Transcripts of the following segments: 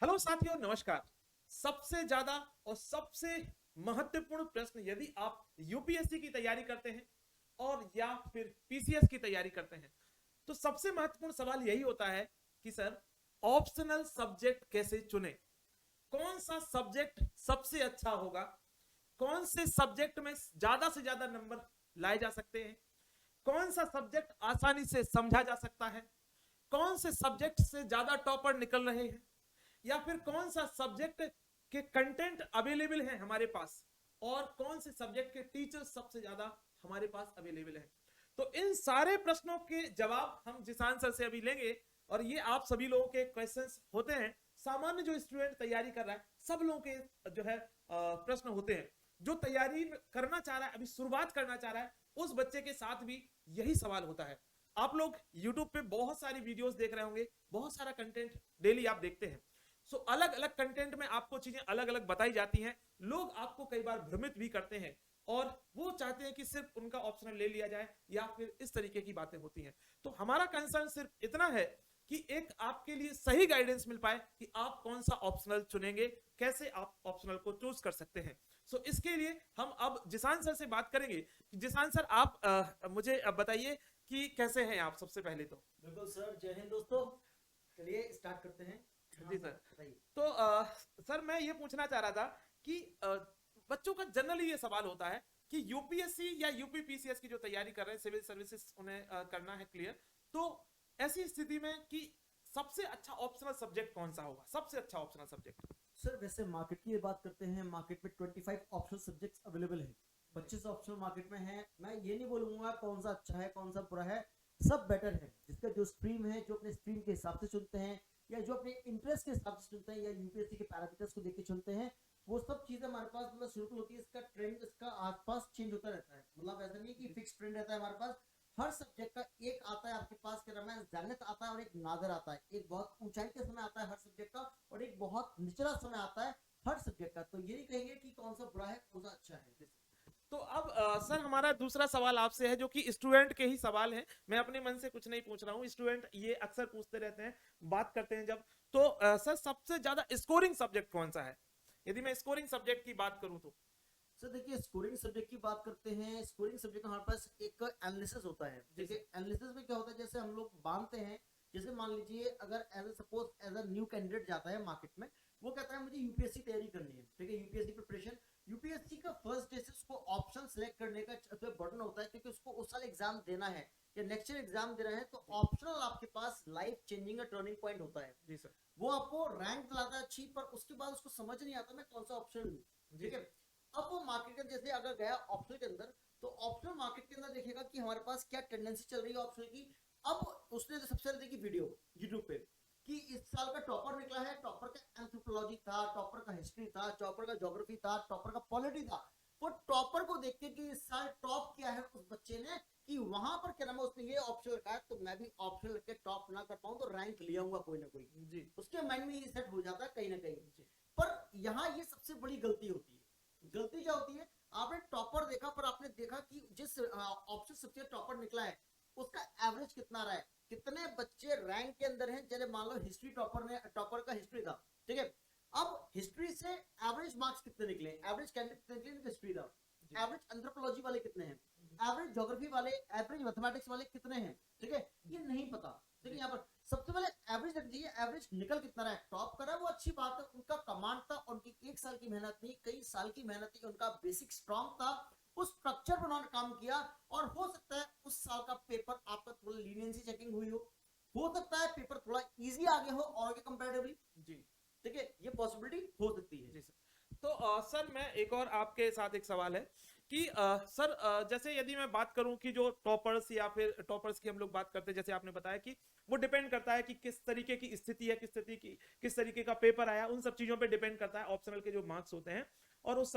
Hello साथियों, नमस्कार। सबसे ज्यादा और सबसे महत्वपूर्ण प्रश्न, यदि आप यूपीएससी की तैयारी करते हैं और या फिर पीसीएस की तैयारी करते हैं, तो सबसे महत्वपूर्ण सवाल यही होता है कि सर, ऑप्शनल सब्जेक्ट कैसे चुने, कौन सा सब्जेक्ट सबसे अच्छा होगा, कौन से सब्जेक्ट में ज्यादा से ज्यादा नंबर लाए जा सकते हैं, कौन सा सब्जेक्ट आसानी से समझा जा सकता है, कौन से सब्जेक्ट से ज्यादा टॉपर निकल रहे हैं, या फिर कौन सा सब्जेक्ट के कंटेंट अवेलेबल है हमारे पास, और कौन से सब्जेक्ट के टीचर्स सबसे ज्यादा हमारे पास अवेलेबल है। तो इन सारे प्रश्नों के जवाब हम जिसान सर से अभी लेंगे। और ये आप सभी लोगों के क्वेश्चंस होते हैं, सामान्य जो स्टूडेंट तैयारी कर रहा है सब लोगों के जो है प्रश्न होते हैं। जो तैयारी करना चाह रहा है, अभी शुरुआत करना चाह रहा है, उस बच्चे के साथ भी यही सवाल होता है। आप लोग YouTube पे बहुत सारी वीडियोस देख रहे होंगे, बहुत सारा कंटेंट डेली आप देखते हैं। सो अलग अलग कंटेंट में आपको चीजें अलग अलग बताई जाती हैं। लोग आपको कई बार भ्रमित भी करते हैं और वो चाहते हैं कि सिर्फ उनका ऑप्शनल ले लिया जाए या फिर इस तरीके की बातें होती हैं। तो हमारा कंसर्न सिर्फ इतना है कि एक आपके लिए सही गाइडेंस मिल पाए कि आप कौन सा ऑप्शनल चुनेंगे, कैसे आप ऑप्शनल को चूज कर सकते हैं। सो इसके लिए हम अब जिसान सर से बात करेंगे। जिसान सर, आप मुझे बताइए कि कैसे हैं आप। सबसे पहले तो बिल्कुल सर, जय हिंद दोस्तों। चलिए स्टार्ट करते हैं। हाँ जी सर, सर। बताइए। तो सर, मैं ये पूछना चाह रहा था कि बच्चों का जनरली ये सवाल होता है कि यूपीएससी या यूपीपीसीएस की जो तैयारी कर रहे हैं, सिविल सर्विसेज उन्हें करना है क्लियर। तो ऐसी स्थिति में कि सबसे अच्छा ऑप्शनल सब्जेक्ट कौन सा होगा, सबसे अच्छा ऑप्शनल सब्जेक्ट। सर वैसे मार्केट की बात करते हैं, मार्केट में 25 ऑप्शनल सब्जेक्ट्स अवेलेबल है। 25 ऑप्शनल मार्केट में है। मैं ये नहीं बोलूंगा कौन सा अच्छा है कौन सा बुरा है, सब बेटर है। जिसका जो स्ट्रीम है, जो अपने स्ट्रीम के हिसाब से चुनते हैं या जो अपने इंटरेस्ट के हिसाब से चुनते हैं या यूपीएससी के पैरामीटर्स को देख के चुनते हैं, वो सब चीजें हमारे पास मतलब शुरू होती है। इसका ट्रेंड इसका आसपास चेंज होता रहता है। मतलब ऐसा नहीं है कि फिक्स ट्रेंड रहता है हमारे पास। हर सब्जेक्ट का एक आता है आपके पास, क्या नाम है, जन्नत आता है और एक नादर आता है। एक बहुत ऊंचाई के समय आता है हर सब्जेक्ट का, और एक बहुत निचला समय आता है हर सब्जेक्ट का। तो ये नहीं कहेंगे कि कौन सा बुरा है कौन सा अच्छा है। तो अब सर, हमारा दूसरा सवाल आपसे है, जो कि स्टूडेंट के ही सवाल है। मैं अपने मन से कुछ नहीं पूछ रहा हूँ, स्टूडेंट ये अक्सर पूछते रहते हैं, बात करते हैं जब। तो सर, सबसे ज्यादा स्कोरिंग सब्जेक्ट कौन सा है, यदि मैं स्कोरिंग सब्जेक्ट की बात करूं तो। सर देखिए, स्कोरिंग सब्जेक्ट की बात करते हैं। स्कोरिंग सब्जेक्ट हमारे पास एक एनालिसिस होता है। जी देखिए सर। एनालिसिस में क्या होता है, जैसे हम लोग बांधते हैं। जैसे मान लीजिए अगर as a suppose as a new candidate जाता है मार्केट में, वो कहता है मुझे यूपीएससी तैयारी करनी है, ठीक है, यूपीएससी प्रिपरेशन। यूपीएससी का फर्स्ट डे से उसको ऑप्शन सेलेक्ट करने का जो बटन होता है, क्योंकि उसको उस साल एग्जाम देना है या नेक्स्ट ईयर एग्जाम देना है, तो ऑप्शनल आपके पास लाइफ चेंजिंग का टर्निंग पॉइंट होता है। जी सर। वो आपको रैंक दिलाता है अच्छी, पर उसके बाद उसको समझ नहीं आता मैं कौन सा ऑप्शन लूँ। जी ठीक है। सर। अब वो मार्केट के जैसे अगर गया ऑप्शनल के अंदर, तो ऑप्शनल मार्केट के अंदर देखेगा कि हमारे पास क्या टेंडेंसी चल रही है ऑप्शनल की। अब उसने सबसे पहले देखी वीडियो यूट्यूब पे कि इस साल का टॉपर निकला है, टॉपर का एंथ्रोपोलॉजी था, टॉपर का हिस्ट्री था, टॉपर का ज्योग्राफी था, टॉपर का पॉलिटी था। वो टॉपर को देख के कि इस साल टॉप किया है उस बच्चे ने, कि वहां पर क्या नाम है, उसने ये ऑप्शन रखा है, तो मैं भी ऑप्शन रख के टॉप ना कर पाऊं तो रैंक ले आऊंगा कोई ना कोई। जी उसके माइंड में ये सेट हो जाता है कहीं ना कहीं। जी। पर यहाँ ये सबसे बड़ी गलती होती है। गलती क्या होती है, आपने टॉपर देखा, पर आपने देखा कि जिस ऑप्शन सबसे टॉपर निकला है उसका एवरेज कितना रहा है, कितने बच्चे रैंक के अंदर हैं। जैसे मान लो हिस्ट्री टॉपर ने, टॉपर का हिस्ट्री था, ठीक है। अब हिस्ट्री से एवरेज मार्क्स कितने निकले, एवरेज कैंडिडेट कितने निकले, हिस्ट्री था। एवरेज एंथ्रोपोलॉजी वाले कितने हैं, एवरेज ज्योग्राफी वाले, एवरेज मैथमेटिक्स वाले कितने हैं, ठीक है, ये नहीं पता। देखिए यहाँ पर सबसे पहले एवरेज रख दीजिए, एवरेज निकल कितना रहा है, टॉप कर रहा है, वो अच्छी बात है। उनका कमांड था, उनकी एक साल की मेहनत नहीं कई साल की मेहनत थी, उनका बेसिक स्ट्रॉन्ग था, उस स्ट्रक्चर पर उन्होंने काम किया। और हो सकता है उस साल का पेपर आपका थोड़ा लीनियंसी चेकिंग हुई हो सकता है पेपर थोड़ा इजी आ गया हो और कंपैरेटिवली। जी ठीक है, ये पॉसिबिलिटी हो सकती है। जी सर। तो सर, मैं एक और आपके साथ एक सवाल है कि सर, जैसे यदि मैं बात करूं कि जो टॉपर्स या फिर टॉपर्स की हम लोग बात करते हैं, जैसे आपने बताया कि वो डिपेंड करता है कि किस तरीके की स्थिति है, किस तरीके का पेपर आया, उन सब चीजों पे डिपेंड करता है ऑप्शनल के जो मार्क्स होते हैं। और उस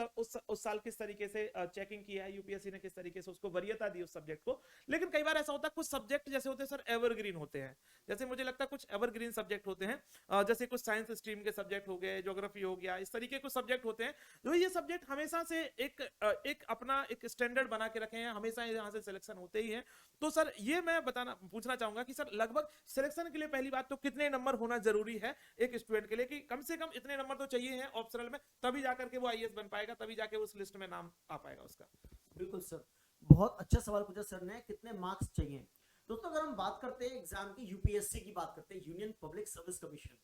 साल किस तरीके से चेकिंग किया है यूपीएससी ने, किस तरीके से उसको वरीयता दी उस सब्जेक्ट को। लेकिन कई बार ऐसा होता है कुछ सब्जेक्ट जैसे होते हैं सर एवरग्रीन होते हैं, जैसे मुझे लगता है कुछ एवरग्रीन सब्जेक्ट होते हैं, जैसे कुछ साइंस स्ट्रीम के सब्जेक्ट हो गए, ज्योग्राफी हो गया, इस तरीके कुछ सब्जेक्ट होते हैं जो ये सब्जेक्ट हमेशा से एक अपना एक स्टैंडर्ड बना के रखे हैं, हमेशा यहाँ से सिलेक्शन होते ही हैं। तो सर ये मैं पूछना चाहूंगा कि सर लगभग सिलेक्शन के लिए पहली बात तो कितने नंबर होना जरूरी है एक स्टूडेंट के लिए, कि कम से कम इतने नंबर तो चाहिए हैं ऑप्शनल में, तभी जाकर के वो आईएएस बन पाएगा, तभी जाके उस लिस्ट में नाम आ पाएगा उसका। बिल्कुल सर, बहुत अच्छा सवाल पूछा सर ने, कितने मार्क्स चाहिए। दोस्तों अगर हम बात करते हैं एग्जाम की, यूपीएससी की बात करते हैं, union public service commission,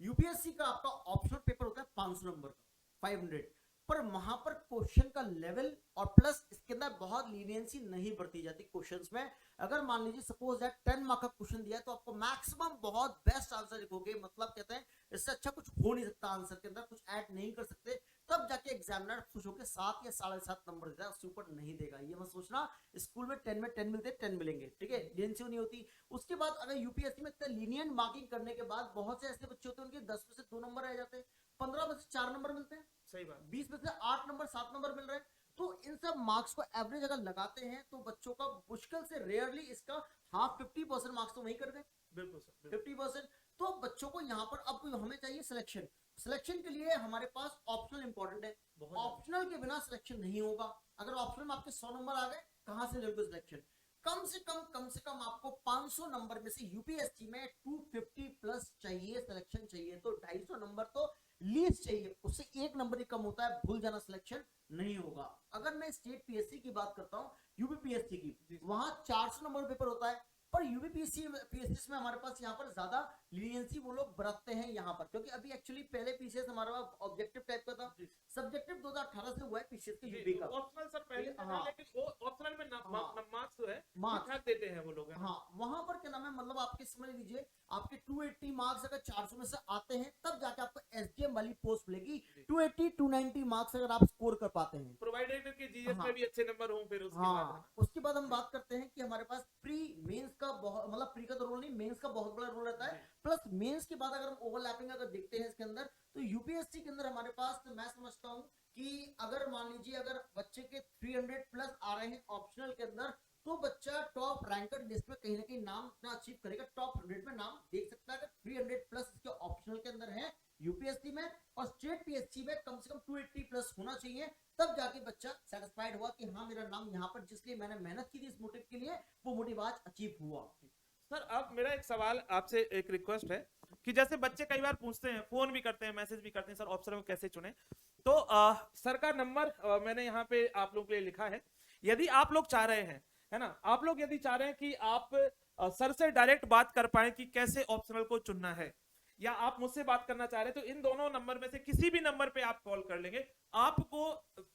UPSC का आपका ऑप्शनल पेपर होता है 500 नंबर का, 500, पर वहां पर क्वेश्चन का लेवल और प्लस इसके अंदर बहुत लीनियंसी नहीं बरती जाती क्वेश्चंस में। अगर मान लीजिए सपोज दैट 10 मार्क का क्वेश्चन दिया है तो आपको मैक्सिमम बहुत बेस्ट आंसर लिखोगे, मतलब कहते हैं इससे अच्छा कुछ हो नहीं सकता, आंसर के अंदर कुछ ऐड नहीं कर सकते, तब जाके एग्जामिनर खुश होकर 7 या 7.5 नंबर देता है, उससे ऊपर नहीं देगा। ये मत सोचना स्कूल में 10 में 10 मिलते 10 मिलेंगे, ठीक है, लीनियंसी नहीं होती। उसके बाद अगर यूपीएससी में इतना लीनियंट मार्किंग करने के बाद बहुत से ऐसे बच्चे होते हैं उनके 10 में से 2 नंबर रह जाते हैं, 15 में से 4 नंबर मिलते हैं, सही बात, 20 में से 8 नंबर 7 नंबर मिल रहे हैं। तो इन सब मार्क्स को एवरेज अगर लगाते हैं तो बच्चों का मुश्किल से रेयरली इसका हाफ 50% मार्क्स तो वहीं कर दें, बिल्कुल सर, 50%। तो बच्चों को यहाँ पर अब हमें चाहिए सिलेक्शन, सिलेक्शन के लिए हमारे पास ऑप्शनल इंपॉर्टेंट है, ऑप्शनल के बिना सिलेक्शन नहीं होगा। अगर ऑप्शनल में आपके 100 नंबर आ गए, कहां से लोगे सिलेक्शन? कम से कम आपको 500 नंबर में से यूपीएससी में 250 प्लस चाहिए, सिलेक्शन चाहिए, तो 250 नंबर तो लीस्ट चाहिए, उससे 1 नंबर ही कम होता है, भूल जाना सिलेक्शन नहीं होगा। अगर मैं स्टेट पीएससी की बात करता हूँ, यूपीपीएससी की, वहां 400 नंबर पेपर होता है, पर यूपीपीएससी में हमारे पास यहाँ पर ज्यादा लीनियंसी वो लोग बरतते हैं यहाँ पर, क्योंकि अभी एक्चुअली पहले पीसीएस हमारा ऑब्जेक्टिव टाइप का था, सब्जेक्टिव 2018 से हुआ है पीसीएस के यूपी का, ऑप्शनल सर पहले से था, लेकिन वो ऑप्शनल में मार्क्स जो है मार्क्स ठीक देते हैं वो लोग, हाँ, वहां पर क्या नाम है, मतलब आपके समझ लीजिए आपके 280 मार्क्स अगर 400 में से आते हैं तब जाके आपको एसडीएम वाली पोस्ट मिलेगी, 280 290 मार्क्स अगर आप स्कोर कर पाते हैं, प्रोवाइडेड कि जीएस में भी अच्छे नंबर हों, फिर उसके बाद हाँ। उसके बाद हम बात करते हैं कि हमारे पास प्री मेंस का बहुत, मतलब प्री का तो रोल नहीं, मेंस का बहुत बड़ा रोल रहता है, प्लस मेंस के बाद अगर हम ओवरलैपिंग अगर देखते हैं इसके अंदर, तो यूपीएससी के अंदर हमारे पास, तो मैं समझता हूं कि अगर मान लीजिए अगर बच्चे के 300 प्लस आ रहे हैं ऑप्शनल के अंदर, तो बच्चा टॉप रैंकर लिस्ट में कहीं ना कहीं नाम अपना अचीव करेगा, टॉप 100 में नाम देख सकता है। अगर 300 प्लस इसके ऑप्शनल के अंदर है यूपीएससी में, और स्टेट पीएससी में कम से कम 280 प्लस होना चाहिए, तब जाके बच्चा सेटिस्फाइड हुआ कि हाँ मेरा नाम यहाँ पर जिसलिए मैंने मेहनत की थी इस मोटिव के लिए, वो मोटिव आज अचीव हुआ। सर अब मेरा एक सवाल आपसे, एक रिक्वेस्ट है कि जैसे बच्चे कई बार पूछते हैं, फोन भी करते हैं, मैसेज भी करते हैं, सर ऑप्शनल को कैसे चुने, तो सर का नंबर मैंने यहाँ पे आप लोगों के लिए लिखा है। यदि आप लोग चाह रहे हैं, है ना, आप लोग यदि चाह रहे हैं कि आप सर से डायरेक्ट बात कर पाए कि कैसे ऑप्शनल को चुनना है, या आप मुझसे बात करना चाह रहे हैं, तो इन दोनों नंबर में से किसी भी नंबर पे आप कॉल कर लेंगे, आपको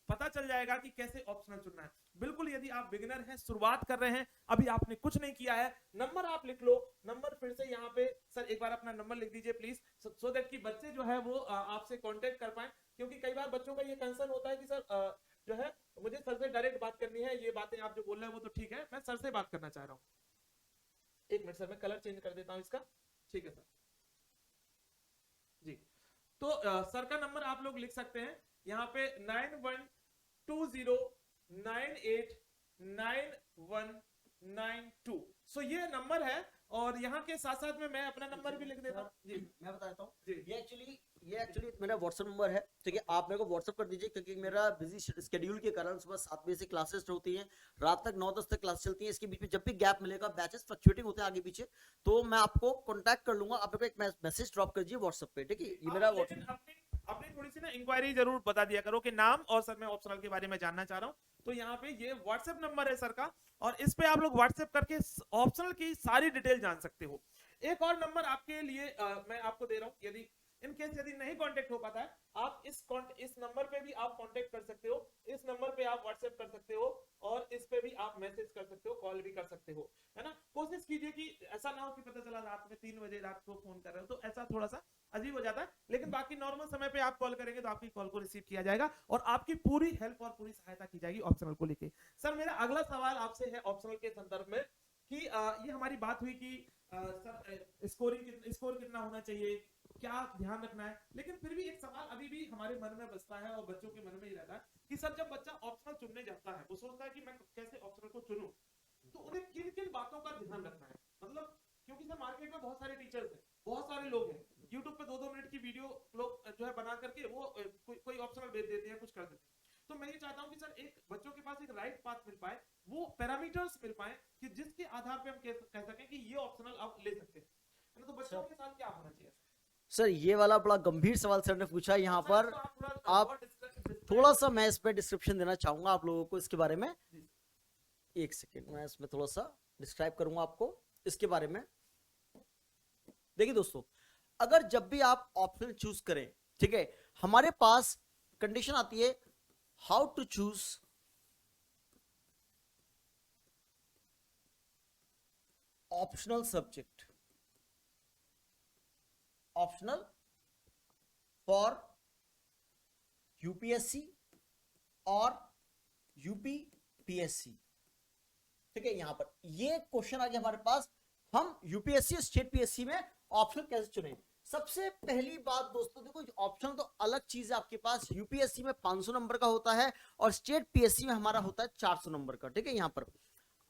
पता चल जाएगा कि कैसे ऑप्शनल चुनना है। बिल्कुल यदि आप बिगिनर हैं, शुरुआत कर रहे हैं, अभी आपने कुछ नहीं किया है, नंबर आप लिख लो, नंबर फिर से यहाँ पे सर एक बार अपना नंबर लिख दीजिए प्लीज, सो दैट कि बच्चे जो है वो आपसे कांटेक्ट कर पाए, क्योंकि कई बार बच्चों का ये कंसर्न होता है कि सर जो है मुझे सर से डायरेक्ट बात करनी है, ये बातें आप जो बोल रहे हैं वो तो ठीक है, मैं सर से बात करना चाह रहा हूँ। एक मिनट सर, मैं कलर चेंज कर देता हूँ इसका, ठीक है सर जी। तो सर का नंबर आप लोग लिख सकते हैं यहाँ पे 9120989192। सो ये नंबर है, और यहाँ के साथ साथ में मैं अपना नंबर भी लिख देता हूँ जी। मैं बता देता हूँ, जी। ये एक्चुअली मेरा व्हाट्सएप नंबर है, ठीक है, आप मेरे को व्हाट्सएप कर दीजिए, क्योंकि मेरा बिजी शेड्यूल के कारण सुबह 7 बजे से क्लासेस होती हैं, रात तक 9-10 तक क्लास चलती है, इसके बीच में जब भी गैप मिलेगा, बैचेस फ्लक्चुएटिंग होते हैं आगे पीछे, तो मैं आपको कॉन्टैक्ट कर लूंगा, आप मेरे को एक मैसेज ड्रॉप कर दीजिए व्हाट्सएप पे, ठीक है, ये मेरा व्हाट्सएप। अपनी थोड़ी सी ना इंक्वायरी जरूर बता दिया करो कि नाम और सर मैं ऑप्शनल के बारे में जानना चाह रहा हूँ, तो यहाँ पे ये व्हाट्सएप नंबर है सर का, और इस पे आप लोग व्हाट्सएप करके ऑप्शनल की सारी डिटेल जान सकते हो। एक और नंबर आपके लिए मैं आपको दे रहा हूँ, यदि इन केस यदि नहीं कांटेक्ट हो पाता है, आप इस नंबर पे भी आप कांटेक्ट कर सकते हो, इस नंबर पे आप व्हाट्सएप कर सकते हो, और इस पे भी आप मैसेज कर सकते हो, कॉल भी कर सकते हो, है ना। कोशिश कीजिए कि ऐसा ना हो कि पता चला रात में 3 बजे रात को फोन कर रहे हो, तो ऐसा थोड़ा सा अजीब हो जाता है, लेकिन बाकी नॉर्मल समय पे आप कॉल करेंगे तो आपकी कॉल को रिसीव किया जाएगा और आपकी पूरी हेल्प और पूरी सहायता की जाएगी ऑप्शनल को लेके। सर मेरा अगला सवाल आपसे है ऑप्शनल के संदर्भ में कि ये हमारी बात हुई कि सर स्कोर कितना होना चाहिए, क्या ध्यान रखना है। लेकिन फिर भी एक सवाल अभी भी हमारे मन में बसता है और बच्चों के मन में ही रहता है कि सर जब बच्चा ऑप्शनल चुनने जाता है वो सोचता है कि मैं कैसे ऑप्शनल को चुनूं, तो उन्हें किन किन बातों का ध्यान रखना है। मतलब क्योंकि सर मार्केट में बहुत सारे टीचर्स हैं, बहुत सारे लोग हैं, यूट्यूब पे 2-2 मिनट की वीडियो लोग जो है बना करके वो कोई ऑप्शनल भेज देते हैं, कुछ कर देते हैं। तो मैं ये चाहता हूं कि सर एक बच्चों के पास एक राइट पाथ मिल पाए, वो पैरामीटर्स मिल पाए कि जिसके आधार पे हम कह सकें कि ये ऑप्शनल आप ले सकते हैं, है ना। तो बच्चों के साथ क्या होना चाहिए सर? ये वाला बड़ा गंभीर सवाल सर ने पूछा यहाँ पर। आप थोड़ा सा मैं इस पे डिस्क्रिप्शन देना चाहूंगा आप लोगों को इसके बारे में। एक सेकेंड, मैं इसमें थोड़ा सा डिस्क्राइब करूंगा आपको इसके बारे में। देखिए दोस्तों, अगर जब भी आप ऑप्शन चूज करें, ठीक है, हमारे पास कंडीशन आती है how to choose optional subject, optional for UPSC और यूपीपीएससी। ठीक है, यहां पर ये क्वेश्चन आ गया हमारे पास, हम यूपीएससी स्टेट पीएससी में ऑप्शन कैसे चुने। सबसे पहली बात दोस्तों देखो, ऑप्शन तो अलग चीज है आपके पास, यूपीएससी में 500 नंबर का होता है और स्टेट पीएससी में हमारा होता है 400 नंबर का। ठीक है, यहां पर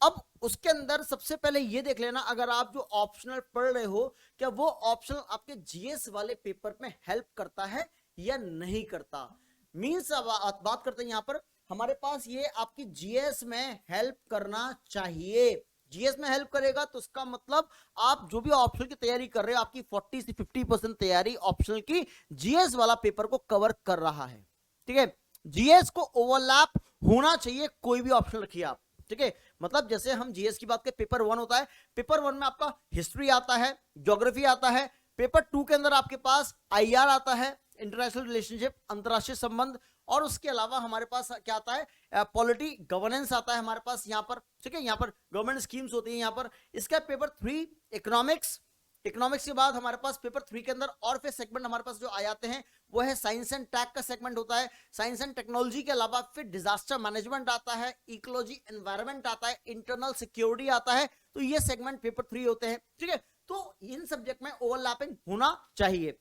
अब उसके अंदर सबसे पहले ये देख लेना, अगर आप जो ऑप्शनल पढ़ रहे हो क्या वो ऑप्शनल आपके जीएस वाले पेपर में हेल्प करता है या नहीं करता। मीन्स बात करते हैं यहां पर, हमारे पास ये आपकी जीएस में हेल्प करना चाहिए। जीएस में हेल्प करेगा तो उसका मतलब आप जो भी ऑप्शनल की तैयारी कर रहे हो, आपकी 40 से 50% तैयारी ऑप्शनल की जीएस वाला पेपर को कवर कर रहा है। ठीक है, जीएस को ओवरलैप होना चाहिए, कोई भी ऑप्शन रखिए आप। ठीक है, मतलब जैसे हम जीएस की बात करें, पेपर 1 होता है, पेपर 1 में आपका हिस्ट्री आता है, ज्योग्राफी आता है, पेपर 2 के अंदर आपके पास आईआर आता है, इंटरनेशनल रिलेशनशिप, अंतरराष्ट्रीय संबंध, और उसके अलावा हमारे पास क्या आता है, पॉलिटी गवर्नेंस आता है हमारे पास यहाँ पर। ठीक है, यहाँ पर गवर्नमेंट स्कीम्स होती है यहाँ पर। इसका पेपर 3 इकोनॉमिक्स, इकोनॉमिक्स के बाद हमारे पास पेपर 3 के अंदर और फिर सेगमेंट हमारे पास जो आ जाते हैं वो है साइंस एंड टेक का सेगमेंट होता है। साइंस एंड टेक्नोलॉजी के अलावा फिर डिजास्टर मैनेजमेंट आता है, इकोलॉजी एनवायरनमेंट आता है, इंटरनल सिक्योरिटी आता है। तो ये सेगमेंट पेपर 3 होते हैं। ठीक है, तो इन सब्जेक्ट में ओवरलैपिंग होना चाहिए।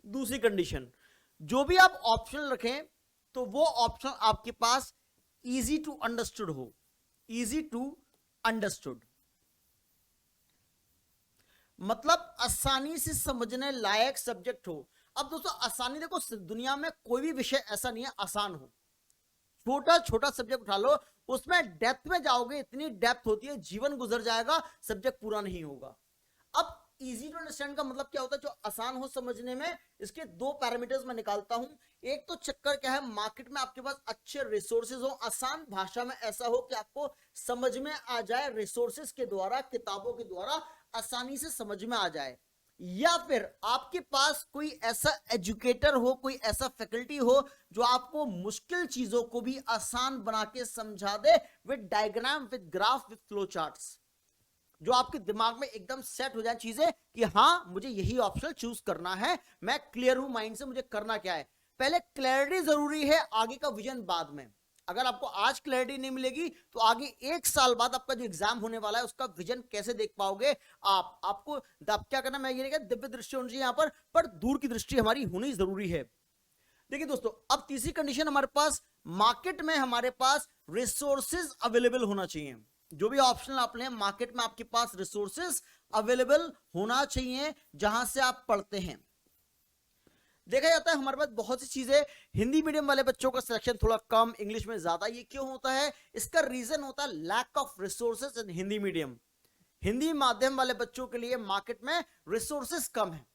दूसरी कंडीशन, जो भी आप ऑप्शनल रखें तो वो ऑप्शन आपके पास इजी टू अंडरस्टूड हो, इजी टू अंडरस्टूड मतलब आसानी से समझने लायक सब्जेक्ट हो। अब दोस्तों आसानी देखो, दुनिया में कोई भी विषय ऐसा नहीं है आसान हो। छोटा छोटा सब्जेक्ट उठा लो, उसमें डेप्थ में जाओगे, इतनी डेप्थ होती है जीवन गुजर जाएगा, सब्जेक्ट पूरा नहीं होगा। अब इजी टू अंडरस्टैंड का मतलब क्या होता है, जो आसान हो समझने में। इसके 2 पैरामीटर्स मैं निकालता हूं। एक तो चक्कर क्या है, मार्केट में आपके पास अच्छे रिसोर्सेज हो, आसान भाषा में ऐसा हो कि आपको समझ में आ जाए, रिसोर्सेज के द्वारा, किताबों के द्वारा आसानी से समझ में आ जाए। या फिर आपके पास कोई ऐसा एजुकेटर हो, कोई ऐसा फैकल्टी हो जो आपको मुश्किल चीजों को भी आसान बना के समझा दे, with diagram, with graph, with flow charts, जो आपके दिमाग में एकदम सेट हो जाए चीजें कि हाँ मुझे यही ऑप्शन चूज करना है, मैं क्लियर हूं माइंड से, मुझे करना क्या है। पहले क्लैरिटी जरूरी है, आगे का विजन बाद में। अगर आपको आज क्लैरिटी नहीं मिलेगी तो आगे 1 साल बाद आपका जो एग्जाम होने वाला है उसका विजन कैसे देख पाओगे आप। आपको क्या करना, मैं ये नहीं कहता दिव्य दृष्टि होनी चाहिए यहाँ पर दूर की दृष्टि हमारी होनी जरूरी है। देखिए दोस्तों, अब तीसरी कंडीशन हमारे पास, मार्केट में हमारे पास रिसोर्सेज अवेलेबल होना चाहिए। जो भी ऑप्शनल आप लें, मार्केट में आपके पास रिसोर्सेज अवेलेबल होना चाहिए जहां से आप पढ़ते हैं। देखा जाता है हमारे पास बहुत सी चीजें, हिंदी मीडियम वाले बच्चों का सिलेक्शन थोड़ा कम, इंग्लिश में ज्यादा। ये क्यों होता है? इसका रीजन होता है lack of resources in Hindi medium. Hindi माध्यम वाले बच्चों के लिए मार्केट में रिसोर्सेज कम है,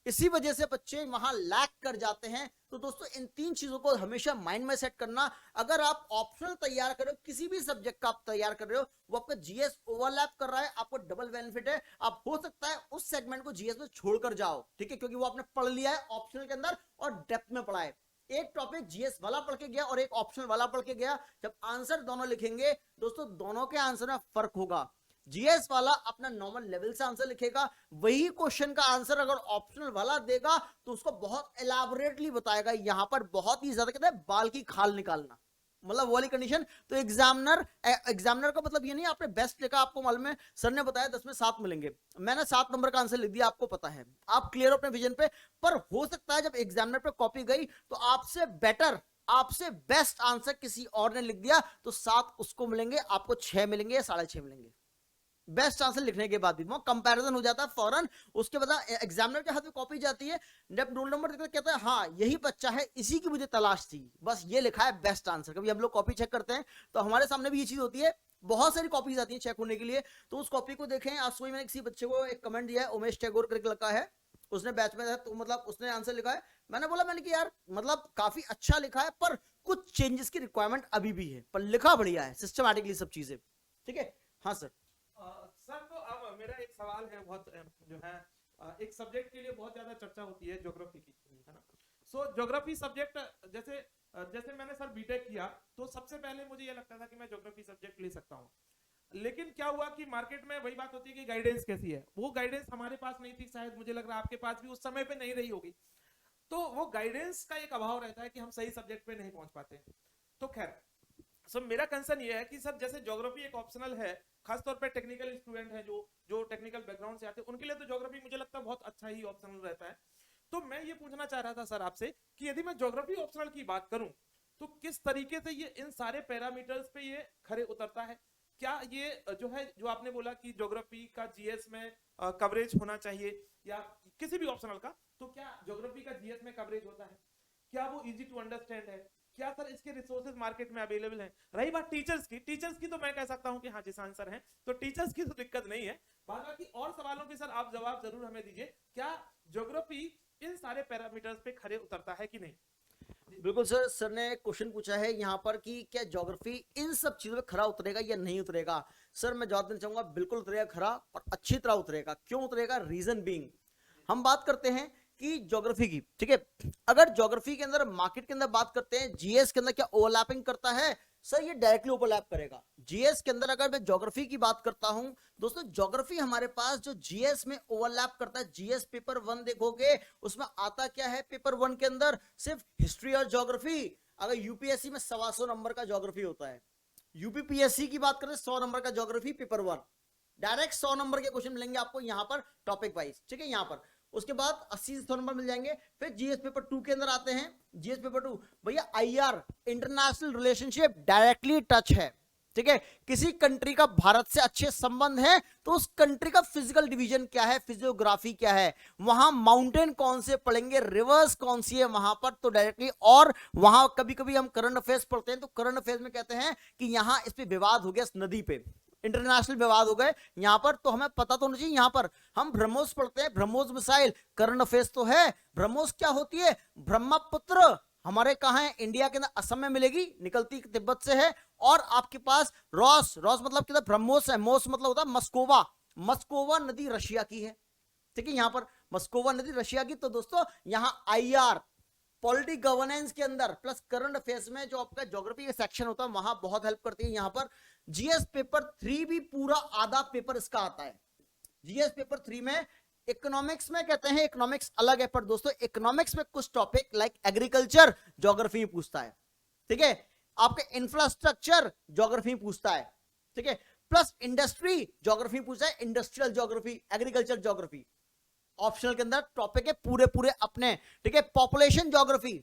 इसी वजह से बच्चे वहां लैक कर जाते हैं। तो दोस्तों इन 3 चीजों को हमेशा माइंड में सेट करना। अगर आप ऑप्शनल तैयार कर रहे हो, किसी भी सब्जेक्ट का आप तैयार कर रहे हो, वो आपका जीएस ओवरलैप कर रहा है, आपको डबल बेनिफिट है। आप हो सकता है उस सेगमेंट को जीएस में छोड़कर जाओ, ठीक है, क्योंकि वो आपने पढ़ लिया है ऑप्शनल के अंदर और डेप्थ में पढ़ा है। एक टॉपिक जीएस वाला पढ़ के गया और एक ऑप्शनल वाला पढ़ के गया, जब आंसर दोनों लिखेंगे दोस्तों, दोनों के आंसर में फर्क होगा। जीएस वाला अपना नॉर्मल लेवल से आंसर लिखेगा, वही क्वेश्चन का आंसर अगर ऑप्शनल वाला देगा तो उसको बहुत एलाबोरेटली बताएगा। यहां पर बहुत ही ज्यादा कहते हैं बाल की खाल निकालना, मतलब वो वाली कंडीशन। तो एग्जामिनर का मतलब ये नहीं आपने बेस्ट लिखा, आपको मालूम है सर ने बताया 10 में 7 मिलेंगे, मैंने 7 नंबर का आंसर लिख दिया, आपको पता है, आप क्लियर हो अपने विजन पे। पर हो सकता है जब एग्जामिनर पे कॉपी गई तो आपसे बेटर, आपसे बेस्ट आंसर किसी और ने लिख दिया, तो 7 उसको मिलेंगे, आपको 6 मिलेंगे या 6.5 मिलेंगे, बेस्ट आंसर लिखने के बाद भी वो कंपैरिजन हो जाता है फौरन। उसके बाद एग्जामिनर के हाथ में कॉपी जाती है, जब रोल नंबर देखते कहता है हाँ यही बच्चा है, इसी की मुझे तलाश थी, बस ये लिखा है बेस्ट आंसर। कभी हम लोग कॉपी चेक करते हैं तो हमारे सामने भी ये चीज होती है, बहुत सारी कॉपीज आती है चेक होने के लिए, तो उस कॉपी को देखें। आज सुबह मैंने किसी बच्चे को एक कमेंट दिया है, उमेश टैगोर करके लगा है, उसने बैच में था, तो मतलब उसने आंसर लिखा है, मैंने बोला मैंने कि यार मतलब काफी अच्छा लिखा है, पर कुछ चेंजेस की रिक्वायरमेंट अभी भी है, पर लिखा बढ़िया है सिस्टमैटिकली सब चीजें, ठीक है। हाँ सर। सर तो अब मेरा एक सवाल है, बहुत जो है एक सब्जेक्ट के लिए बहुत ज्यादा चर्चा होती है ज्योग्राफी की, है ना। सो ज्योग्राफी सब्जेक्ट जैसे जैसे मैंने सर बीटेक किया तो सबसे पहले मुझे ये लगता था कि मैं ज्योग्राफी सब्जेक्ट ले सकता हूँ, लेकिन क्या हुआ कि मार्केट में वही बात होती है कि गाइडेंस कैसी है, वो गाइडेंस हमारे पास नहीं थी, शायद मुझे लग रहा है आपके पास भी उस समय पे नहीं रही होगी, तो वो गाइडेंस का एक अभाव रहता है कि हम सही सब्जेक्ट पे नहीं पहुंच पाते। तो खैर सर मेरा कंसर्न ये है कि सर जैसे ज्योग्राफी एक ऑप्शनल है, खासतौर पे टेक्निकल स्टूडेंट है जो टेक्निकल बैकग्राउंड से आते हैं, उनके लिए तो ज्योग्राफी मुझे लगता है बहुत अच्छा ही ऑप्शनल रहता है। तो मैं ये पूछना चाह रहा था सर आपसे कि यदि मैं ज्योग्राफी ऑप्शनल की बात करूं तो किस तरीके से ये इन सारे पैरामीटर्स पे ये खरे उतरता है? क्या ये जो है, जो आपने बोला कि ज्योग्राफी का जीएस में कवरेज होना चाहिए या किसी भी ऑप्शनल का, तो क्या ज्योग्राफी का जीएस में कवरेज होता है? क्या वो इजी टू अंडरस्टैंड है? क्या सर इसके रिसोर्सेज मार्केट में अवेलेबल हैं? रही बात टीचर्स की तो मैं कह सकता हूं कि हाँ जिस आंसर है, तो टीचर्स की तो दिक्कत नहीं है, बाकी और सवालों के सर आप जवाब जरूर हमें दीजिए, क्या ज्योग्राफी इन सारे पैरामीटर्स पे खरे उतरता है कि नहीं? बिल्कुल सर, सर ने क्वेश्चन पूछा है यहाँ पर कि क्या ज्योग्राफी इन सब चीजों में खरा उतरेगा या नहीं उतरेगा। सर मैं जवाब देना चाहूंगा बिल्कुल उतरेगा खरा, और अच्छी तरह उतरेगा। क्यों उतरेगा? रीजन बीइंग, हम बात करते हैं कि ज्योग्राफी की, ठीक है, अगर ज्योग्राफी के अंदर मार्केट के अंदर बात करते हैं, जीएस के अंदर क्या ओवरलैपिंग करता है? सर ये डायरेक्टली ओवरलैप करेगा। जीएस के अंदर अगर मैं ज्योग्राफी की बात करता हूं दोस्तों, ज्योग्राफी हमारे पास जो जीएस में ओवरलैप करता है, जीएस पेपर 1 देखोगे उसमें आता क्या है पेपर 1 के अंदर? सिर्फ हिस्ट्री और ज्योग्राफी। अगर यूपीएससी में 125 नंबर का ज्योग्राफी होता है, यूपीपीएससी की बात करें 100 नंबर का ज्योग्राफी पेपर 1, डायरेक्ट 100 नंबर के क्वेश्चन मिलेंगे आपको यहाँ पर टॉपिक वाइज, ठीक है। यहाँ पर उसके बाद 80 से 100 नंबर मिल जाएंगे। फिर जीएस पेपर 2 के अंदर आते हैं, जीएस पेपर 2 भैया IR, international relationship directly touch है, ठीक है। किसी कंट्री का भारत से अच्छे संबंध है तो उस कंट्री का फिजिकल डिवीजन क्या है, फिजियोग्राफी क्या है, वहां माउंटेन कौन से पड़ेंगे, रिवर्स कौन सी है वहां पर, तो डायरेक्टली। और वहां कभी कभी हम करंट अफेयर्स पढ़ते हैं तो करंट अफेयर्स में कहते हैं कि यहां इस पे विवाद हो गया, इस नदी पे इंटरनेशनल विवाद हो गए यहाँ पर, तो हमें पता तो नहीं चाहिए। यहाँ पर हम ब्रह्मोस पढ़ते हैं, ब्रह्मोस मिसाइल, करंट अफेयर्स तो है। ब्रह्मोस क्या होती है? ब्रह्मपुत्र हमारे कहाँ है? इंडिया के अंदर असम में मिलेगी, निकलती तिब्बत से है। और आपके पास रॉस, रॉस मतलब किधर? ब्रह्मोस है, मोस मतलब होता है मस्कोवा, मस्कोवा नदी रशिया की है, ठीक है। यहाँ पर मस्कोवा नदी रशिया की। तो दोस्तों यहाँ आईआर, पॉलिटी गवर्नेंस के अंदर प्लस करंट अफेयर्स में जो आपका ज्योग्राफी का सेक्शन होता है वहां बहुत हेल्प करती है। यहाँ पर जीएस पेपर 3 भी पूरा आधा पेपर इसका आता है। जीएस पेपर 3 में इकोनॉमिक्स में कहते हैं इकोनॉमिक्स अलग है, पर दोस्तों इकोनॉमिक्स में कुछ टॉपिक लाइक एग्रीकल्चर ज्योग्राफी में पूछता है, ठीक है। आपके इंफ्रास्ट्रक्चर ज्योग्राफी में पूछता है, ठीक है। प्लस इंडस्ट्री ज्योग्राफी पूछता है, industrial geography, agriculture geography optional के अंदर टॉपिक है पूरे पूरे अपने, ठीक है। पॉपुलेशन ज्योग्राफी,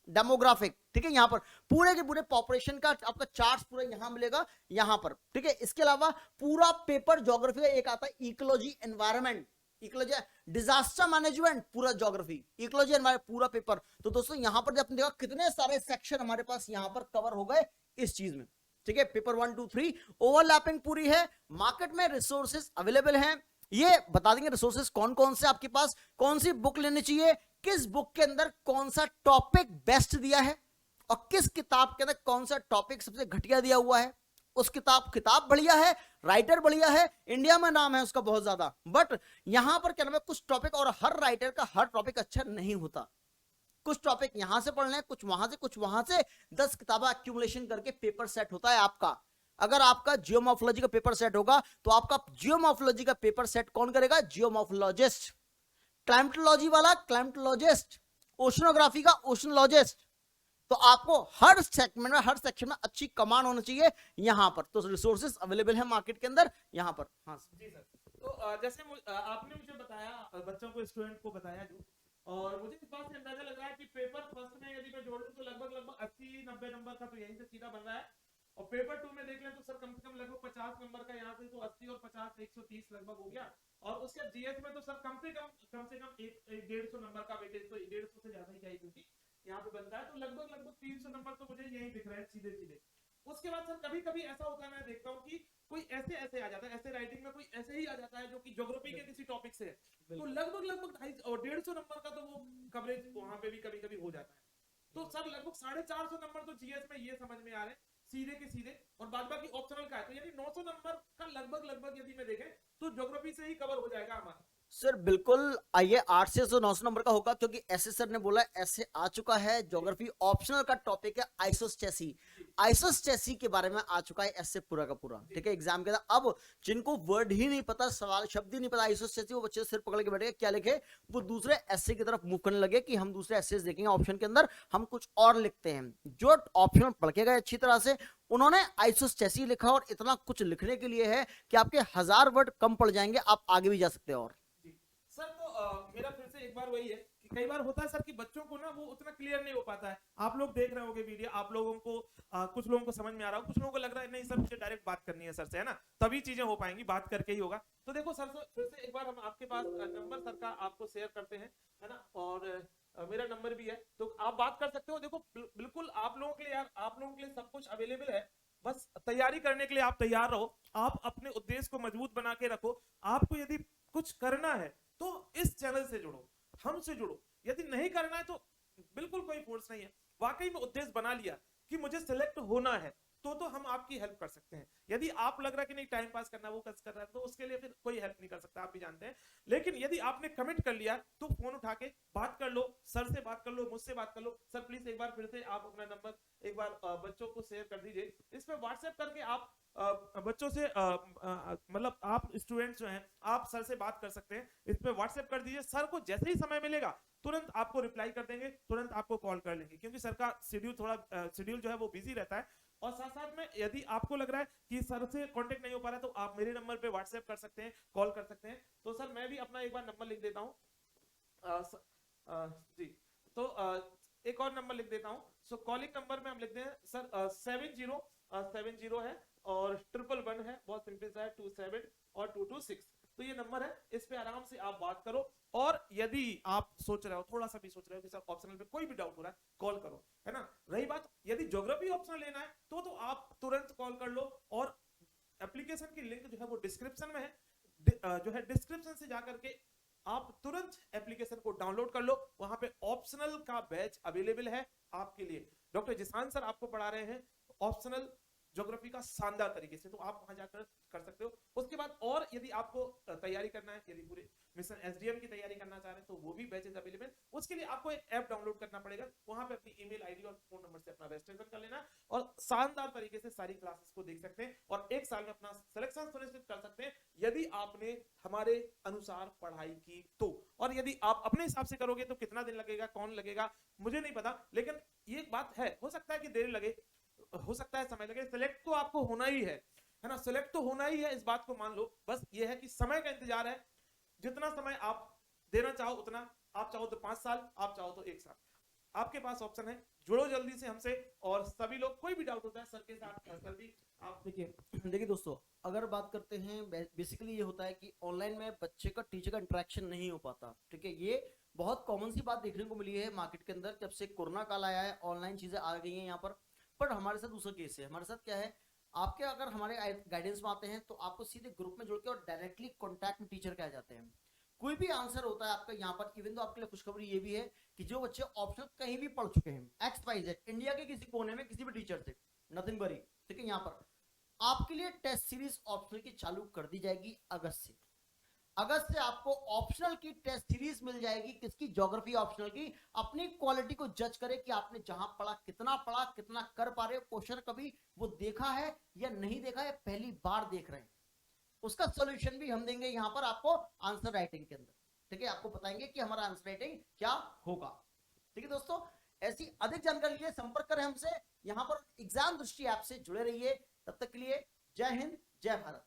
डेमोग्राफिक, ठीक है। यहाँ पर पूरे के पूरे पॉपुलेशन का आपका चार्ट पूरा यहाँ मिलेगा यहाँ पर, ठीक है। इसके अलावा पूरा पेपर ज्योग्राफी का एक आता है ecology environment, ecology disaster management, पूरा ज्योग्राफी, इकोलॉजी एनवायरनमेंट पूरा पेपर। तो दोस्तों यहाँ पर आपने देखा कितने सारे सेक्शन हमारे पास यहाँ पर कवर हो गए इस चीज में, ठीक है। पेपर 1 2 3 ओवरलैपिंग पूरी है। मार्केट में रिसोर्सेज अवेलेबल हैं, ये बता देंगे रिसोर्सेज कौन कौन से आपके पास, कौन सी बुक लेनी चाहिए, किस बुक के अंदर कौन सा टॉपिक बेस्ट दिया है और किस किताब के अंदर कौन सा टॉपिक सबसे घटिया दिया हुआ है। उस किताब बढ़िया है, राइटर बढ़िया है, इंडिया में नाम है उसका बहुत ज्यादा, बट यहां पर क्या नाम है कुछ टॉपिक, और हर राइटर का हर टॉपिक अच्छा नहीं होता। कुछ टॉपिक यहां से पढ़ लें, कुछ वहां से 10 किताबें एक्यूमुलेशन करके पेपर सेट होता है आपका। अगर आपका जियोमॉर्फोलॉजी का पेपर सेट होगा तो आपका जियोमॉर्फोलॉजी का पेपर सेट कौन करेगा? जियोमॉर्फोलॉजिस्ट। क्लाइमेटोलॉजी वाला क्लाइमेटोलॉजिस्ट, ओशनोग्राफी का ओशनोलॉजिस्ट, तो आपको हर सेगमेंट में, हर सेक्शन में अच्छी कमांड होना चाहिए यहाँ पर। तो रिसोर्सेज अवेलेबल है मार्केट के अंदर यहाँ पर। हाँ जी सर। तो जैसे आपने मुझे बताया, बच्चों को, स्टूडेंट को बताया जो, और मुझे इस बात से अंदाजा लग रहा है कि पेपर फर्स्ट में यदि मैं जोड़ लूं तो लगभग 80-90 नंबर का तो यहीं से सीधा बन रहा है, और पेपर 2 में देख लें तो सर कम से कम लगभग 50 नंबर का यहाँ से, तो 80 और 50 130 लगभग हो गया। और उसके जीएस में तो सर कम से कम 150 नंबर का वेटेज, तो 150 से ज्यादा ही चाहिए क्योंकि यहाँ पे बनता है, तो लगभग 300 नंबर तो मुझे यही दिख रहा है सीधे सीधे। उसके बाद सर कभी कभी ऐसा होता है, मैं देखता हूँ कि कोई ऐसे ऐसे आ जाता है, ऐसे राइटिंग में कोई ऐसे ही आ जाता है जो कि ज्योग्राफी के किसी टॉपिक से है, तो लगभग 150 नंबर का तो वो कवरेज वहां पे भी कभी कभी हो जाता है। तो सर लगभग 450 नंबर तो जीएस में ये समझ में आ रहे हैं सीधे के सीधे, और बाद बाकी ऑप्शनल का है, तो यानी 900 नंबर का लगभग यदि मैं देखें तो ज्योग्राफी से ही कवर हो जाएगा हमारा। सर बिल्कुल, आइए 800 से 900 नंबर का होगा, क्योंकि ऐसे सर ने बोला ऐसे आ चुका है। ज्योग्राफी ऑप्शनल का टॉपिक है आइसोस्टेसी। आइसोस्टेसी के बारे में आ चुका है ऐसे पूरा का पूरा, ठीक है, एग्जाम के अंदर। अब जिनको वर्ड ही नहीं पता, सवाल शब्द ही नहीं पता आइसोस्टेसी, वो बच्चे सिर पकड़ के बैठे क्या लिखे, वो दूसरे एसे की तरफ मूव करने लगे कि हम दूसरे एसे देखेंगे ऑप्शन के अंदर, हम कुछ और लिखते हैं। जो ऑप्शन पढ़ के गए अच्छी तरह से, उन्होंने आइसोस्टेसी लिखा, और इतना कुछ लिखने के लिए है कि आपके 1000 वर्ड कम पड़ जाएंगे, आप आगे भी जा सकते हैं। और सर तो मेरा फिर से एक बार वही है कि कई बार होता है सर कि बच्चों को ना वो उतना क्लियर नहीं हो पाता है। आप लोग देख रहे होंगे वीडियो, आप लोगों को कुछ लोगों को समझ में आ रहा हो, कुछ लोगों को लग रहा है नहीं सर मुझे डायरेक्ट बात करनी है सर से, है ना, तभी चीजें हो पाएंगी, बात करके ही होगा। तो देखो सर फिर से एक बार हम आपके पास नंबर सर का आपको शेयर करते हैं, है ना, और मेरा नंबर भी है, तो आप बात कर सकते हो। देखो बिल्कुल आप लोगों के लिए यार, आप लोगों के लिए सब कुछ अवेलेबल है, बस तैयारी करने के लिए आप तैयार रहो, आप अपने उद्देश्य को मजबूत बना के रखो। आपको यदि कुछ करना है तो इस चैनल से जुड़ो, हमसे जुड़ो। यदि नहीं करना है तो बिल्कुल कोई फोर्स नहीं है, वाकई में उद्देश्य बना लिया कि मुझे सिलेक्ट होना है, तो हम आपकी हेल्प कर सकते हैं। यदि आप लग रहा है कि नहीं टाइम पास करना, वो कर रहा है, तो उसके लिए फिर कोई हेल्प नहीं कर सकता, आप भी जानते हैं। लेकिन यदि आपने कमिट कर लिया तो फोन उठा के बात कर लो, सर से बात कर लो, मुझसे बात कर लो। सर प्लीज एक बार फिर से आप अपना नंबर एक बार बच्चों को शेयर कर दीजिए, इस पर व्हाट्सएप करके आप बच्चों से मतलब आप स्टूडेंट्स जो हैं आप सर से बात कर सकते हैं, इस पे व्हाट्सएप कर दीजिए। सर को जैसे ही समय मिलेगा तुरंत आपको रिप्लाई कर देंगे, तुरंत आपको कॉल कर लेंगे, क्योंकि सर का शेड्यूल जो है वो बिजी रहता है। और साथ साथ में यदि आपको लग रहा है कि सर से कांटेक्ट नहीं हो पा रहा है, तो आप मेरे नंबर पे व्हाट्सएप कर सकते हैं, कॉल कर सकते हैं। तो सर मैं भी अपना एक बार नंबर लिख देता हूँ जी, तो एक और नंबर लिख देता हूँ। सो कॉलिंग नंबर में हम लिखते हैं सर 70 है, और 111 है, बहुत सिंपल सा है, 27 और 226। तो ये नंबर है, इस पे आराम से आप बात करो। और यदि आप सोच रहे हो, थोड़ा सा भी सोच रहे हो कि सर ऑप्शनल पे कोई भी डाउट हो रहा है, कॉल करो, है ना। रही बात यदि ज्योग्राफी ऑप्शनल लेना है तो आप तुरंत कॉल कर लो, और एप्लीकेशन की लिंक जो है वो डिस्क्रिप्शन में है, जो है डिस्क्रिप्शन से जाकर के आप तुरंत एप्लीकेशन को डाउनलोड कर लो। वहां पे ऑप्शनल का बैच अवेलेबल है आपके लिए। डॉक्टर जिसान सर आपको पढ़ा रहे हैं ऑप्शनल ज्योग्राफी का शानदार तरीके से, तो आप वहां जाकर कर सकते हो। उसके बाद और यदि आपको तैयारी करना है, यदि पूरे मिशन एसडीएम की तैयारी करना चाह रहे हैं, तो वो भी बैचेस अवेलेबल। उसके लिए आपको एक ऐप डाउनलोड करना पड़ेगा, वहां पे अपनी ईमेल आईडी और फोन नंबर से अपना रजिस्ट्रेशन कर लेना, और शानदार तरीके से सारी क्लासेस को देख सकते हैं, और एक साल में अपना सिलेक्शन सुनिश्चित कर सकते हैं यदि आपने हमारे अनुसार पढ़ाई की तो। और यदि आप अपने हिसाब से करोगे तो कितना दिन लगेगा, कौन लगेगा, मुझे नहीं पता, लेकिन ये बात है, हो सकता है कि देर लगे, हो सकता है समय लगे, सिलेक्ट तो आपको होना ही है ना, सिलेक्ट तो होना ही है, इस बात को मान लो। बस ये है कि समय का इंतजार है, जितना समय आप देना चाहो उतना। आप चाहो तो 5 साल, आप चाहो तो 1 साल, आपके पास ऑप्शन है। जुड़ो जल्दी से हमसे, और सभी लोग, कोई भी डाउट होता है सर के साथ, सर भी आप देखिए दोस्तों, अगर बात करते हैं, बेसिकली ये होता है कि ऑनलाइन में बच्चे का टीचर का इंटरेक्शन नहीं हो पाता, ठीक है। ये बहुत कॉमन सी बात देखने को मिली है मार्केट के अंदर, जब से कोरोना काल आया है, ऑनलाइन चीजें आ गई हैं यहाँ पर। बट हमारे साथ दूसरा केस है। हमारे साथ क्या है, आपके अगर हमारे गाइडेंस में आते हैं तो आपको सीधे ग्रुप में जुड़ के और डायरेक्टली कॉन्टैक्ट में टीचर के आ जाते हैं। कोई भी आंसर होता है आपका यहाँ पर, इवन तो आपके लिए खुशखबरी ये भी है कि जो बच्चे ऑप्शन कहीं भी पढ़ चुके हैं, XYZ इंडिया के किसी कोने में किसी भी टीचर से, नथिंग वरी, ठीक है। यहाँ पर आपके लिए टेस्ट सीरीज ऑप्शनल की चालू कर दी जाएगी अगस्त से। अगस्त से आपको ऑप्शनल की टेस्ट सीरीज मिल जाएगी, किसकी, ज्योग्राफी ऑप्शनल की। अपनी क्वालिटी को जज करें कि आपने जहां पढ़ा, कितना कर पा रहे हो, क्वेश्चन कभी वो देखा है या नहीं देखा है, पहली बार देख रहे हैं, उसका सॉल्यूशन भी हम देंगे यहाँ पर आपको आंसर राइटिंग के अंदर, ठीक है। आपको बताएंगे कि हमारा आंसर राइटिंग क्या होगा, ठीक है दोस्तों। ऐसी अधिक जानकारी के लिए संपर्क करें हमसे। यहाँ पर एग्जाम दृष्टि ऐप से जुड़े रहिए। तब तक के लिए जय हिंद, जय भारत।